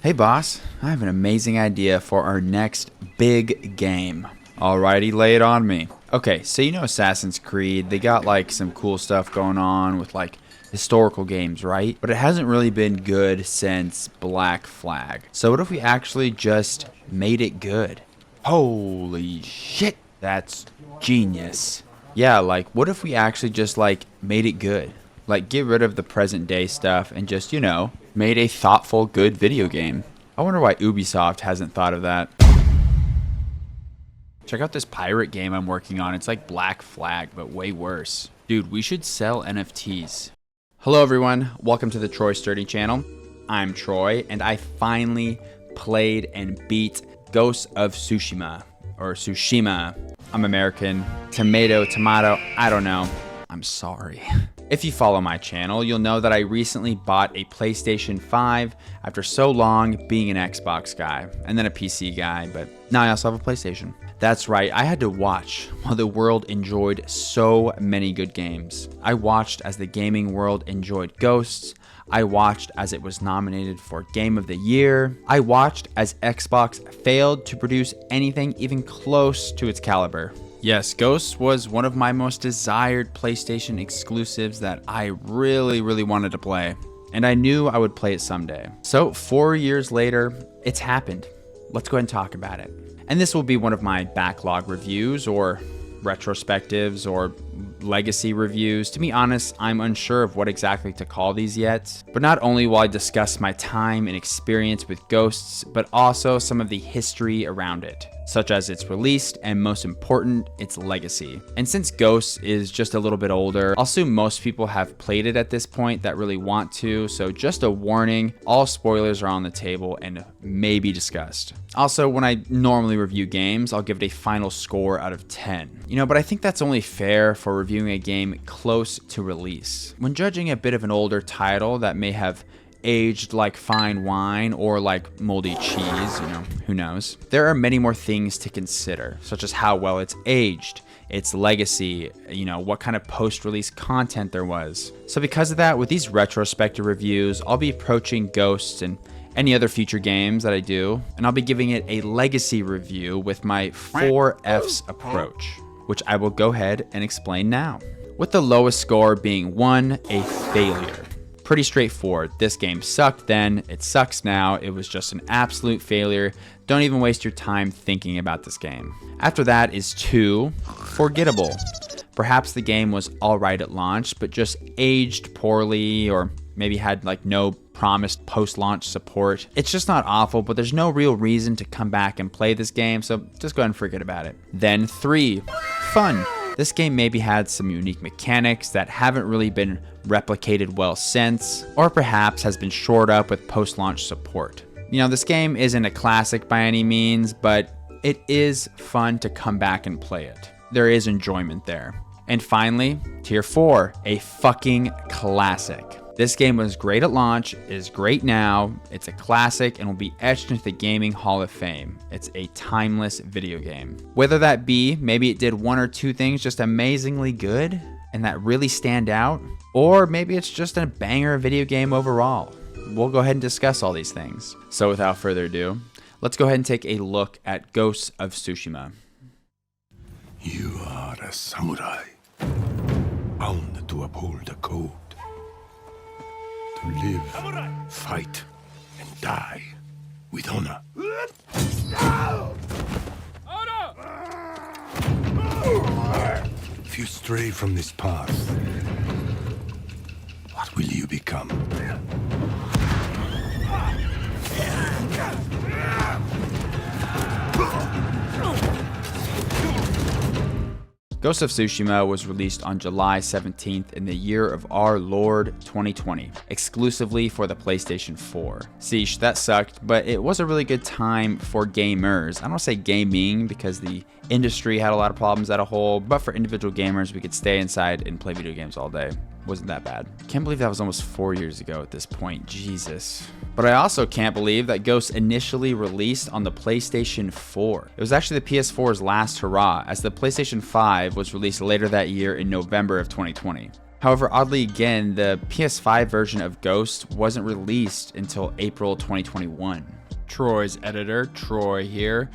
Hey boss, I have an amazing idea for our next big game. Alrighty, lay it on me. Okay, so you know Assassin's Creed, they got like some cool stuff going on with like historical games, right? But it hasn't really been good since Black Flag. So what if we actually just made it good? Holy shit, that's genius. Yeah, like what if we actually just like made it good? Like get rid of the present day stuff and just, you know, made a thoughtful, good video game. I wonder why Ubisoft hasn't thought of that. Check out this pirate game I'm working on. It's like Black Flag, but way worse. Dude, we should sell NFTs. Hello everyone, welcome to the Troy Sturdy channel. I'm Troy, and I finally played and beat Ghost of Tsushima, or Tsushima. I'm American. Tomato, I don't know. I'm sorry. If you follow my channel, you'll know that I recently bought a PlayStation 5 after so long being an Xbox guy, and then a PC guy, but now I also have a PlayStation. That's right, I had to watch while the world enjoyed so many good games. I watched as the gaming world enjoyed Ghosts. I watched as it was nominated for Game of the Year. I watched as Xbox failed to produce anything even close to its caliber. Yes, Ghosts was one of my most desired PlayStation exclusives that I really wanted to play, and I knew I would play it someday. So 4 years later, it's happened. Let's go ahead and talk about it. And this will be one of my backlog reviews or retrospectives or legacy reviews. To be honest, I'm unsure of what exactly to call these yet. But not only will I discuss my time and experience with Ghosts, but also some of the history around it, such as its release and, most important, its legacy. And since Ghosts is just a little bit older, I'll assume most people have played it at this point that really want to, so just a warning, all spoilers are on the table and may be discussed. Also, when I normally review games, I'll give it a final score out of 10. You know, but I think that's only fair for reviewing a game close to release. When judging a bit of an older title that may have aged like fine wine or like moldy cheese, you know, who knows. There are many more things to consider, such as how well it's aged, its legacy, you know, what kind of post-release content there was. So because of that, with these retrospective reviews, I'll be approaching Ghosts and any other future games that I do, and I'll be giving it a legacy review with my 4Fs approach, which I will go ahead and explain now. With the lowest score being 1, a failure. Pretty straightforward. This game sucked then, it sucks now, it was just an absolute failure. Don't even waste your time thinking about this game. After that is 2, forgettable. Perhaps the game was alright at launch, but just aged poorly, or maybe had like no promised post-launch support. It's just not awful, but there's no real reason to come back and play this game, so just go ahead and forget about it. Then 3, fun. This game maybe had some unique mechanics that haven't really been replicated well since, or perhaps has been shored up with post-launch support. You know, this game isn't a classic by any means, but it is fun to come back and play it. There is enjoyment there. And finally, tier 4, a fucking classic. This game was great at launch, is great now, it's a classic, and will be etched into the Gaming Hall of Fame. It's a timeless video game. Whether that be, maybe it did 1 or 2 things just amazingly good, and that really stand out, or maybe it's just a banger video game overall. We'll go ahead and discuss all these things. So without further ado, let's go ahead and take a look at Ghosts of Tsushima. You are a samurai, bound to uphold the code. To live, fight, and die with honor. If you stray from this path, what will you become? Ghost of Tsushima was released on July 17th in the year of our Lord 2020, exclusively for the PlayStation 4. Sheesh, that sucked, but it was a really good time for gamers. I don't want to say gaming because the industry had a lot of problems as a whole, but for individual gamers, we could stay inside and play video games all day. Wasn't that bad. Can't believe that was almost 4 years ago at this point, Jesus. But I also can't believe that Ghost initially released on the PlayStation 4. It was actually the PS4's last hurrah, as the PlayStation 5 was released later that year in November of 2020. However, oddly again, the PS5 version of Ghost wasn't released until April 2021. Troy's editor, Troy here.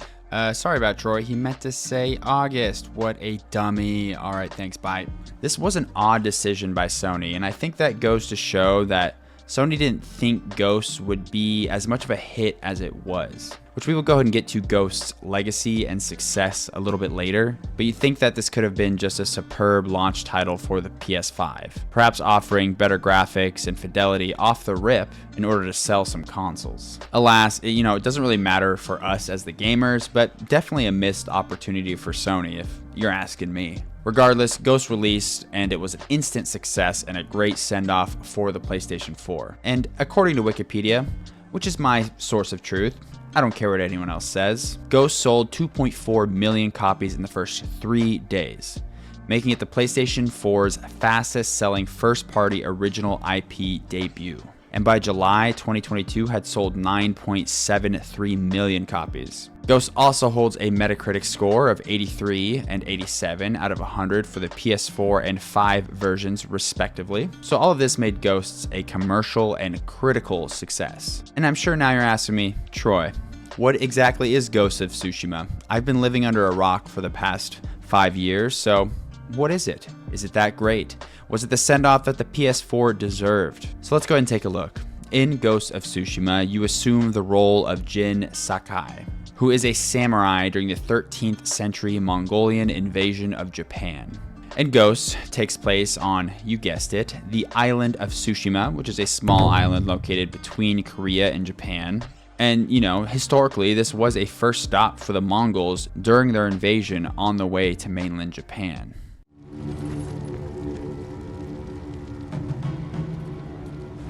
Sorry about Troy, he meant to say August. What a dummy. Alright, thanks, bye. This was an odd decision by Sony, and I think that goes to show that Sony didn't think Ghost would be as much of a hit as it was, which we will go ahead and get to Ghost's legacy and success a little bit later, but you'd think that this could have been just a superb launch title for the PS5, perhaps offering better graphics and fidelity off the rip in order to sell some consoles. Alas, it doesn't really matter for us as the gamers, but definitely a missed opportunity for Sony if you're asking me. Regardless, Ghost released, and it was an instant success and a great send-off for the PlayStation 4. And according to Wikipedia, which is my source of truth, I don't care what anyone else says, Ghost sold 2.4 million copies in the first 3 days, making it the PlayStation 4's fastest-selling first-party original IP debut. And by July 2022 had sold 9.73 million copies. Ghost also holds a Metacritic score of 83 and 87 out of 100 for the PS4 and 5 versions respectively. So all of this made Ghosts a commercial and critical success. And I'm sure now you're asking me, Troy, what exactly is Ghost of Tsushima? I've been living under a rock for the past 5 years, so what is it? Is it that great? Was it the send-off that the PS4 deserved? So let's go ahead and take a look. In Ghost of Tsushima, you assume the role of Jin Sakai, who is a samurai during the 13th century Mongolian invasion of Japan. And Ghost takes place on, you guessed it, the island of Tsushima, which is a small island located between Korea and Japan. And, historically, this was a first stop for the Mongols during their invasion on the way to mainland Japan.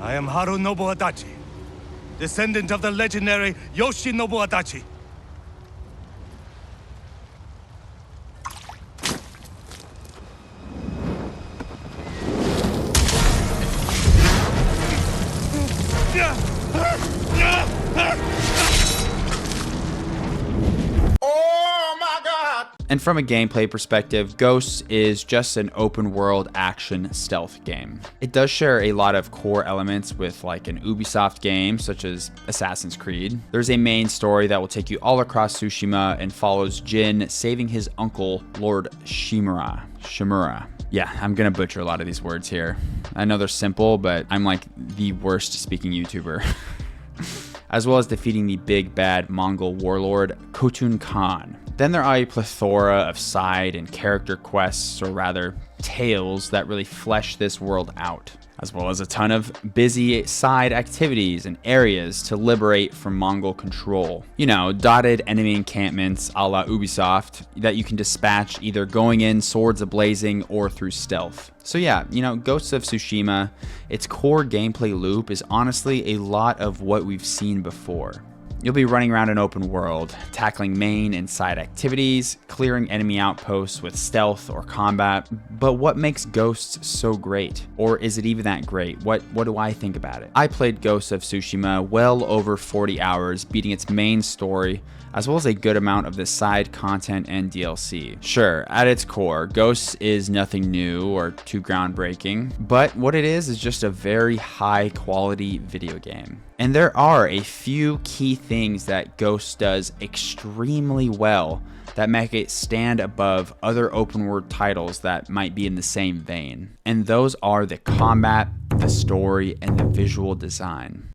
I am Harunobu Adachi, descendant of the legendary Yoshinobu Adachi. And from a gameplay perspective, Ghosts is just an open world action stealth game. It does share a lot of core elements with like an Ubisoft game such as Assassin's Creed. There's a main story that will take you all across Tsushima and follows Jin saving his uncle, Lord Shimura. Yeah, I'm gonna butcher a lot of these words here. I know they're simple, but I'm like the worst speaking YouTuber. As well as defeating the big bad Mongol warlord Khotun Khan. Then there are a plethora of side and character quests, or rather, tales that really flesh this world out, as well as a ton of busy side activities and areas to liberate from Mongol control. Dotted enemy encampments a la Ubisoft that you can dispatch either going in swords ablazing or through stealth. So yeah, Ghosts of Tsushima, its core gameplay loop is honestly a lot of what we've seen before. You'll be running around an open world, tackling main and side activities, clearing enemy outposts with stealth or combat. But what makes Ghosts so great? Or is it even that great? What do I think about it? I played Ghosts of Tsushima well over 40 hours, beating its main story, as well as a good amount of the side content and DLC. Sure, at its core, Ghosts is nothing new or too groundbreaking, but what it is just a very high quality video game. And there are a few key things that Ghosts does extremely well that make it stand above other open world titles that might be in the same vein. And those are the combat, the story, and the visual design.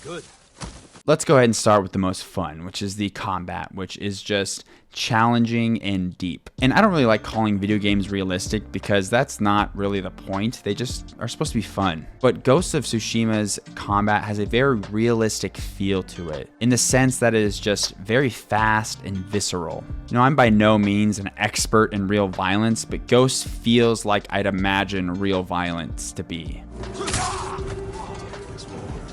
Good. Let's go ahead and start with the most fun, which is the combat, which is just challenging and deep. And I don't really like calling video games realistic because that's not really the point. They just are supposed to be fun. But Ghost of Tsushima's combat has a very realistic feel to it, in the sense that it is just very fast and visceral. You know, I'm by no means an expert in real violence, but Ghost feels like I'd imagine real violence to be.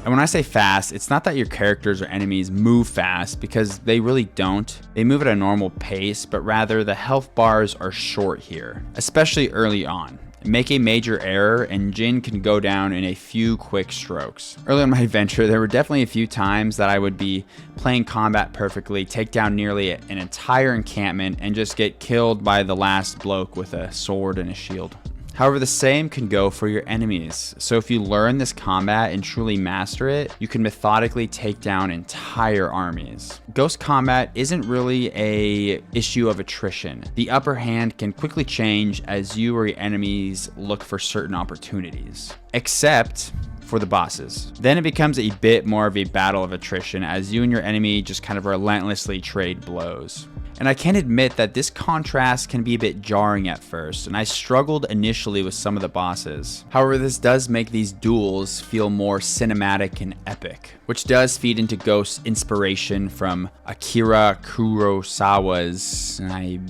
And when I say fast, it's not that your characters or enemies move fast, because they really don't. They move at a normal pace, but rather the health bars are short here, especially early on. Make a major error and Jin can go down in a few quick strokes. Early in my adventure, there were definitely a few times that I would be playing combat perfectly, take down nearly an entire encampment, and just get killed by the last bloke with a sword and a shield. However, the same can go for your enemies. So if you learn this combat and truly master it, you can methodically take down entire armies. Ghost combat isn't really an issue of attrition. The upper hand can quickly change as you or your enemies look for certain opportunities. Except for the bosses. Then it becomes a bit more of a battle of attrition as you and your enemy just kind of relentlessly trade blows. And I can admit that this contrast can be a bit jarring at first, and I struggled initially with some of the bosses. However, this does make these duels feel more cinematic and epic, which does feed into Ghost's inspiration from Akira Kurosawa's, and I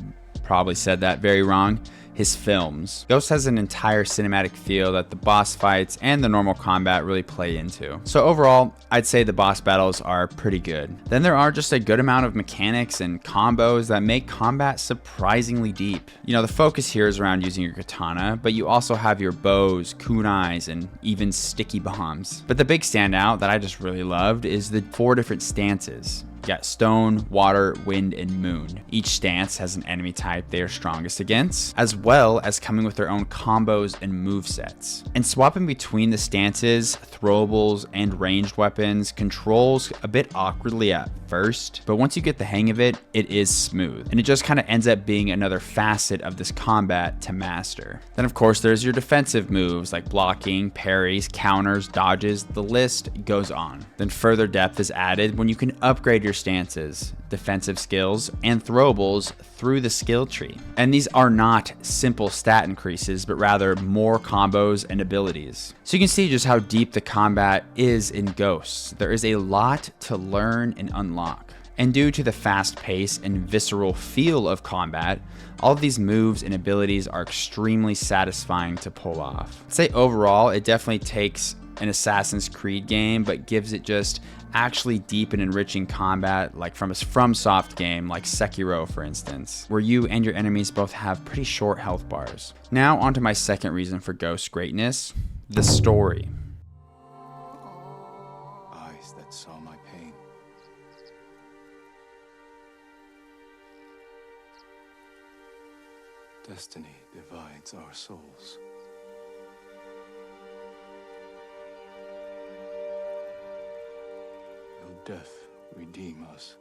probably said that very wrong, his films. Ghost has an entire cinematic feel that the boss fights and the normal combat really play into. So overall, I'd say the boss battles are pretty good. Then there are just a good amount of mechanics and combos that make combat surprisingly deep. You know, the focus here is around using your katana, but you also have your bows, kunais, and even sticky bombs. But the big standout that I just really loved is the 4 different stances. You got stone, water, wind, and moon. Each stance has an enemy type they are strongest against, as well as coming with their own combos and movesets. And swapping between the stances, throwables, and ranged weapons controls a bit awkwardly at first, but once you get the hang of it, it is smooth. And it just kind of ends up being another facet of this combat to master. Then of course there's your defensive moves like blocking, parries, counters, dodges, the list goes on. Then further depth is added when you can upgrade your stances, defensive skills, and throwables through the skill tree. And these are not simple stat increases, but rather more combos and abilities. So you can see just how deep the combat is in Ghosts. There is a lot to learn and unlock. And due to the fast pace and visceral feel of combat, all of these moves and abilities are extremely satisfying to pull off. I'd say overall, it definitely takes an Assassin's Creed game, but gives it just actually deep and enriching combat, like from a FromSoft game like Sekiro, for instance, where you and your enemies both have pretty short health bars. Now onto my second reason for Ghost's greatness, the story. Eyes that saw my pain. Destiny divides our souls. Will death redeem us?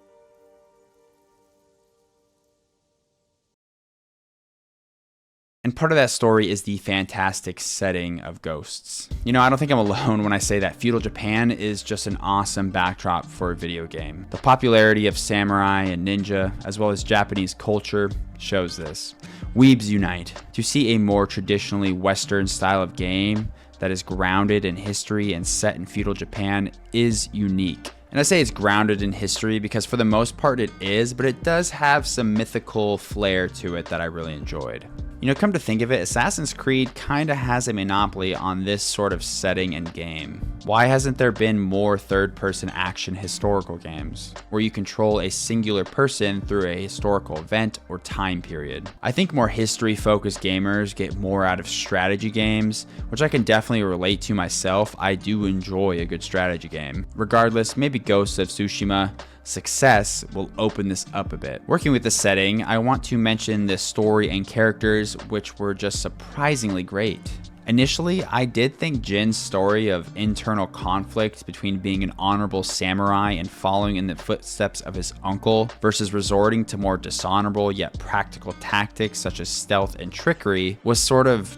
And part of that story is the fantastic setting of Ghosts. You know, I don't think I'm alone when I say that feudal Japan is just an awesome backdrop for a video game. The popularity of samurai and ninja, as well as Japanese culture, shows this. Weebs unite. To see a more traditionally Western style of game that is grounded in history and set in feudal Japan is unique. And I say it's grounded in history because for the most part it is, but it does have some mythical flair to it that I really enjoyed. You know, come to think of it, Assassin's Creed kinda has a monopoly on this sort of setting and game. Why hasn't there been more third-person action historical games, where you control a singular person through a historical event or time period? I think more history-focused gamers get more out of strategy games, which I can definitely relate to myself. I do enjoy a good strategy game. Regardless, maybe Ghost of Tsushima success will open this up a bit. Working with the setting, I want to mention the story and characters, which were just surprisingly great. Initially, I did think Jin's story of internal conflict between being an honorable samurai and following in the footsteps of his uncle versus resorting to more dishonorable yet practical tactics such as stealth and trickery was sort of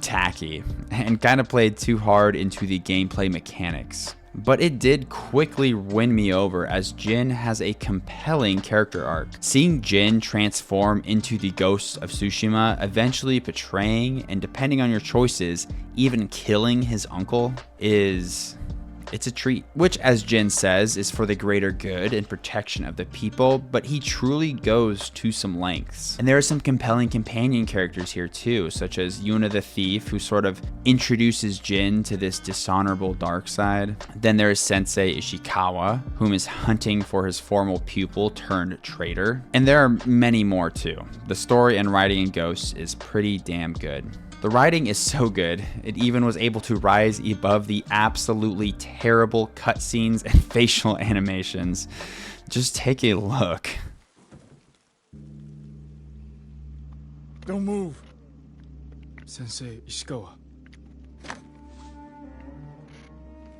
tacky and kind of played too hard into the gameplay mechanics. But it did quickly win me over as Jin has a compelling character arc. Seeing Jin transform into the ghost of Tsushima, eventually betraying and, depending on your choices, even killing his uncle it's a treat, which, as Jin says, is for the greater good and protection of the people, but he truly goes to some lengths. And there are some compelling companion characters here too, such as Yuna the Thief, who sort of introduces Jin to this dishonorable dark side. Then there is Sensei Ishikawa, whom is hunting for his former pupil turned traitor. And there are many more too. The story and writing in Ghosts is pretty damn good. The writing is so good, it even was able to rise above the absolutely terrible cutscenes and facial animations. Just take a look. Don't move. Sensei Ishikawa.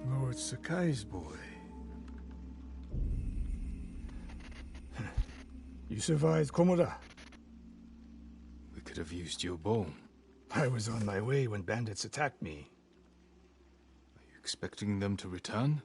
Lord Sakai's boy. You survived Komoda. We could have used your bone. I was on my way when bandits attacked me. Are you expecting them to return?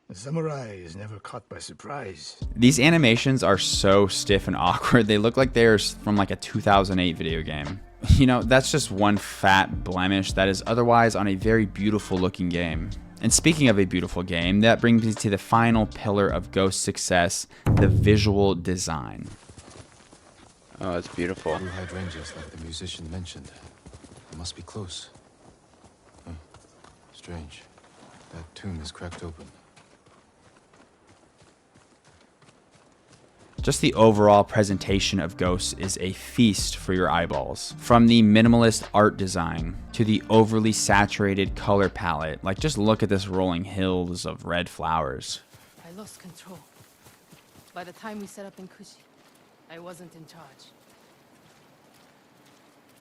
A samurai is never caught by surprise. These animations are so stiff and awkward, they look like they're from like a 2008 video game. You know, that's just one fat blemish that is otherwise on a very beautiful looking game. And speaking of a beautiful game, that brings me to the final pillar of Ghost's success, the visual design. Oh, it's beautiful. Blue hydrangeas like the musician mentioned. They must be close. Huh. Strange. That tomb is cracked open. Just the overall presentation of Ghosts is a feast for your eyeballs. From the minimalist art design to the overly saturated color palette, like just look at this rolling hills of red flowers. I lost control. By the time we set up in Kushi, I wasn't in charge.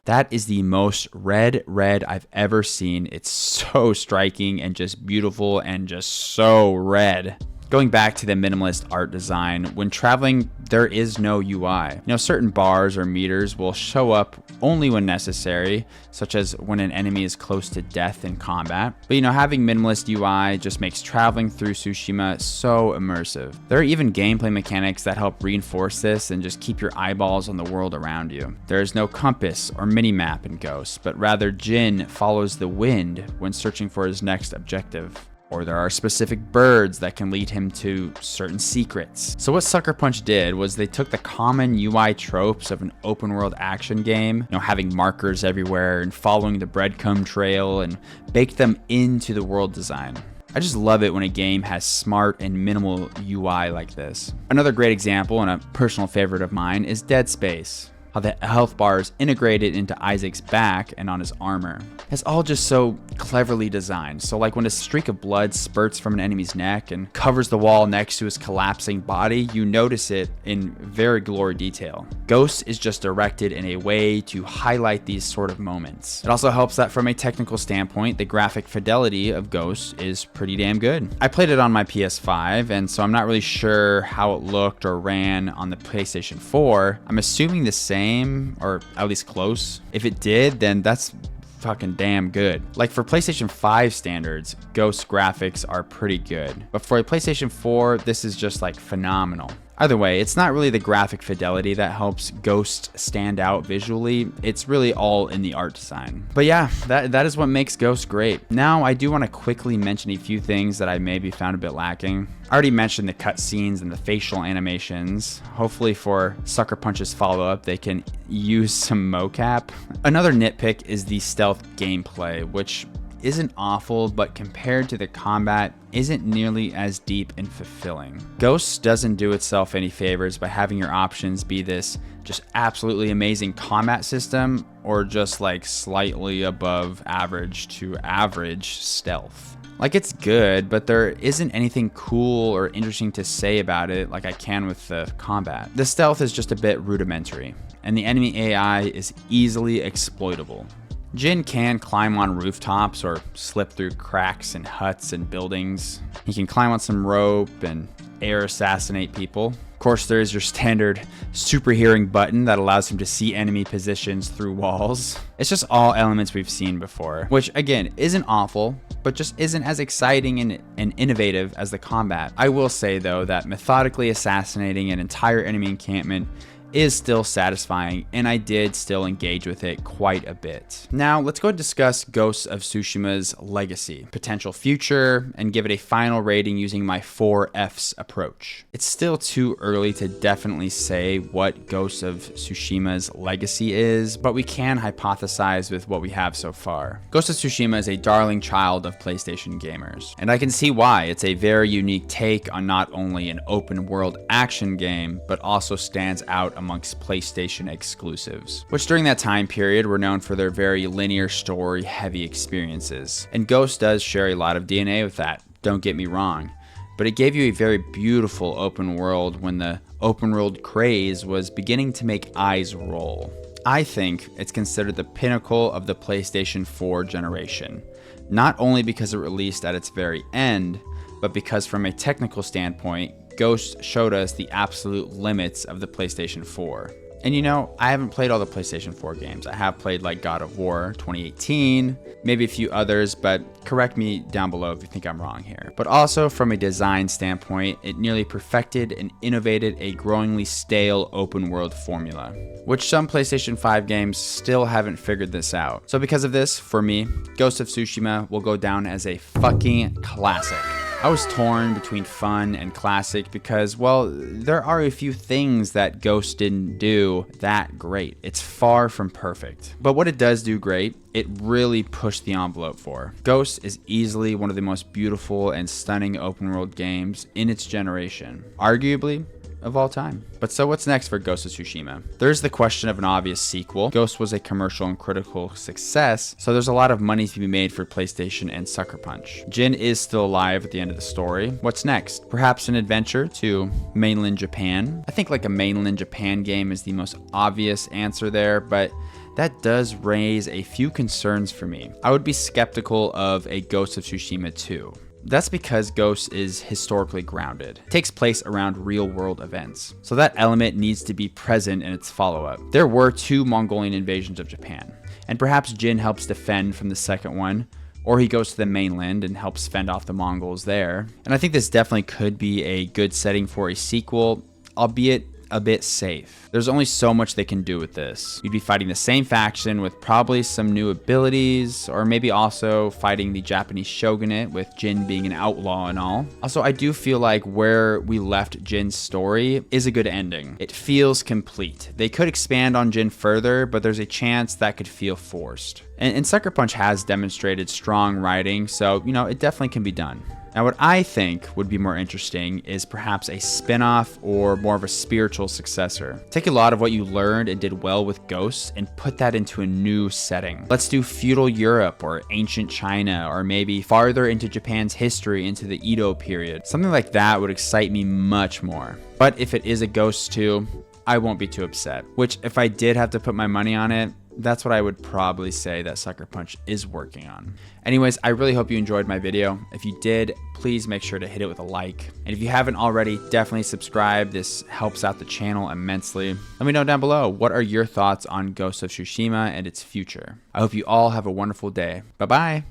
That is the most red I've ever seen. It's so striking and just beautiful and just so red. Going back to the minimalist art design, when traveling, there is no UI. You know, certain bars or meters will show up only when necessary, such as when an enemy is close to death in combat. But you know, having minimalist UI just makes traveling through Tsushima so immersive. There are even gameplay mechanics that help reinforce this and just keep your eyeballs on the world around you. There is no compass or mini-map in Ghosts, but rather Jin follows the wind when searching for his next objective. Or there are specific birds that can lead him to certain secrets. So what Sucker Punch did was they took the common UI tropes of an open world action game, you know, having markers everywhere and following the breadcrumb trail, and baked them into the world design. I just love it when a game has smart and minimal UI like this. Another great example and a personal favorite of mine is Dead Space. How the health bar is integrated into Isaac's back and on his armor. It's all just so cleverly designed. So like when a streak of blood spurts from an enemy's neck and covers the wall next to his collapsing body, you notice it in very gory detail. Ghost is just directed in a way to highlight these sort of moments. It also helps that from a technical standpoint, the graphic fidelity of Ghost is pretty damn good. I played it on my PS5, and so I'm not really sure how it looked or ran on the PlayStation 4. I'm assuming the same, or at least close. If it did, then that's fucking damn good. Like for PlayStation 5 standards, Ghost graphics are pretty good. But for a PlayStation 4, this is just like phenomenal. Either way, it's not really the graphic fidelity that helps Ghost stand out visually. It's really all in the art design. But yeah, that is what makes Ghost great. Now, I do want to quickly mention a few things that I maybe found a bit lacking. I already mentioned the cutscenes and the facial animations. Hopefully for Sucker Punch's follow-up, they can use some mocap. Another nitpick is the stealth gameplay, which isn't awful, but compared to the combat, isn't nearly as deep and fulfilling. Ghosts doesn't do itself any favors by having your options be this just absolutely amazing combat system or just like slightly above average to average stealth. Like, it's good, but there isn't anything cool or interesting to say about it like I can with the combat. The stealth is just a bit rudimentary, and the enemy AI is easily exploitable. Jin can climb on rooftops or slip through cracks in huts and buildings. He can climb on some rope and air assassinate people. Of course, there is your standard super hearing button that allows him to see enemy positions through walls. It's just all elements we've seen before, which again isn't awful, but just isn't as exciting and innovative as the combat. I will say though that methodically assassinating an entire enemy encampment is still satisfying, and I did still engage with it quite a bit. Now let's go discuss Ghosts of Tsushima's legacy, potential future, and give it a final rating using my 4 F's approach. It's still too early to definitely say what Ghosts of Tsushima's legacy is, but we can hypothesize with what we have so far. Ghost of Tsushima is a darling child of PlayStation gamers, and I can see why. It's a very unique take on not only an open world action game, but also stands out amongst PlayStation exclusives, which during that time period were known for their very linear story heavy experiences. And Ghost does share a lot of DNA with that, don't get me wrong, but it gave you a very beautiful open world when the open world craze was beginning to make eyes roll. I think it's considered the pinnacle of the PlayStation 4 generation, not only because it released at its very end, but because from a technical standpoint, Ghost showed us the absolute limits of the PlayStation 4. And you know, I haven't played all the PlayStation 4 games. I have played like God of War 2018, maybe a few others, but correct me down below if you think I'm wrong here. But also from a design standpoint, it nearly perfected and innovated a growingly stale open world formula, which some PlayStation 5 games still haven't figured this out. So because of this, for me, Ghost of Tsushima will go down as a fucking classic. I was torn between fun and classic because, well, there are a few things that Ghost didn't do that great. It's far from perfect. But what it does do great, it really pushed the envelope for. Ghost is easily one of the most beautiful and stunning open world games in its generation, arguably of all time. But so what's next for Ghost of Tsushima? There's the question of an obvious sequel. Ghost was a commercial and critical success, so there's a lot of money to be made for PlayStation and Sucker Punch. Jin is still alive at the end of the story. What's next? Perhaps an adventure to mainland Japan? I think like a mainland Japan game is the most obvious answer there, but that does raise a few concerns for me. I would be skeptical of a Ghost of Tsushima 2. That's because Ghost is historically grounded. It takes place around real-world events, so that element needs to be present in its follow-up. There were 2 Mongolian invasions of Japan, and perhaps Jin helps defend from the second one, or he goes to the mainland and helps fend off the Mongols there. And I think this definitely could be a good setting for a sequel, albeit a bit safe. There's only so much they can do with this. You'd be fighting the same faction with probably some new abilities, or maybe also fighting the Japanese shogunate with Jin being an outlaw and all. Also, I do feel like where we left Jin's story is a good ending. It feels complete. They could expand on Jin further, but there's a chance that could feel forced. And Sucker Punch has demonstrated strong writing, so, you know, it definitely can be done. Now, what I think would be more interesting is perhaps a spin-off or more of a spiritual successor. Take a lot of what you learned and did well with Ghosts and put that into a new setting. Let's do feudal Europe or ancient China, or maybe farther into Japan's history into the Edo period. Something like that would excite me much more. But if it is a Ghost 2, I won't be too upset. Which, if I did have to put my money on it, that's what I would probably say that Sucker Punch is working on. Anyways, I really hope you enjoyed my video. If you did, please make sure to hit it with a like. And if you haven't already, definitely subscribe. This helps out the channel immensely. Let me know down below, what are your thoughts on Ghost of Tsushima and its future? I hope you all have a wonderful day. Bye-bye.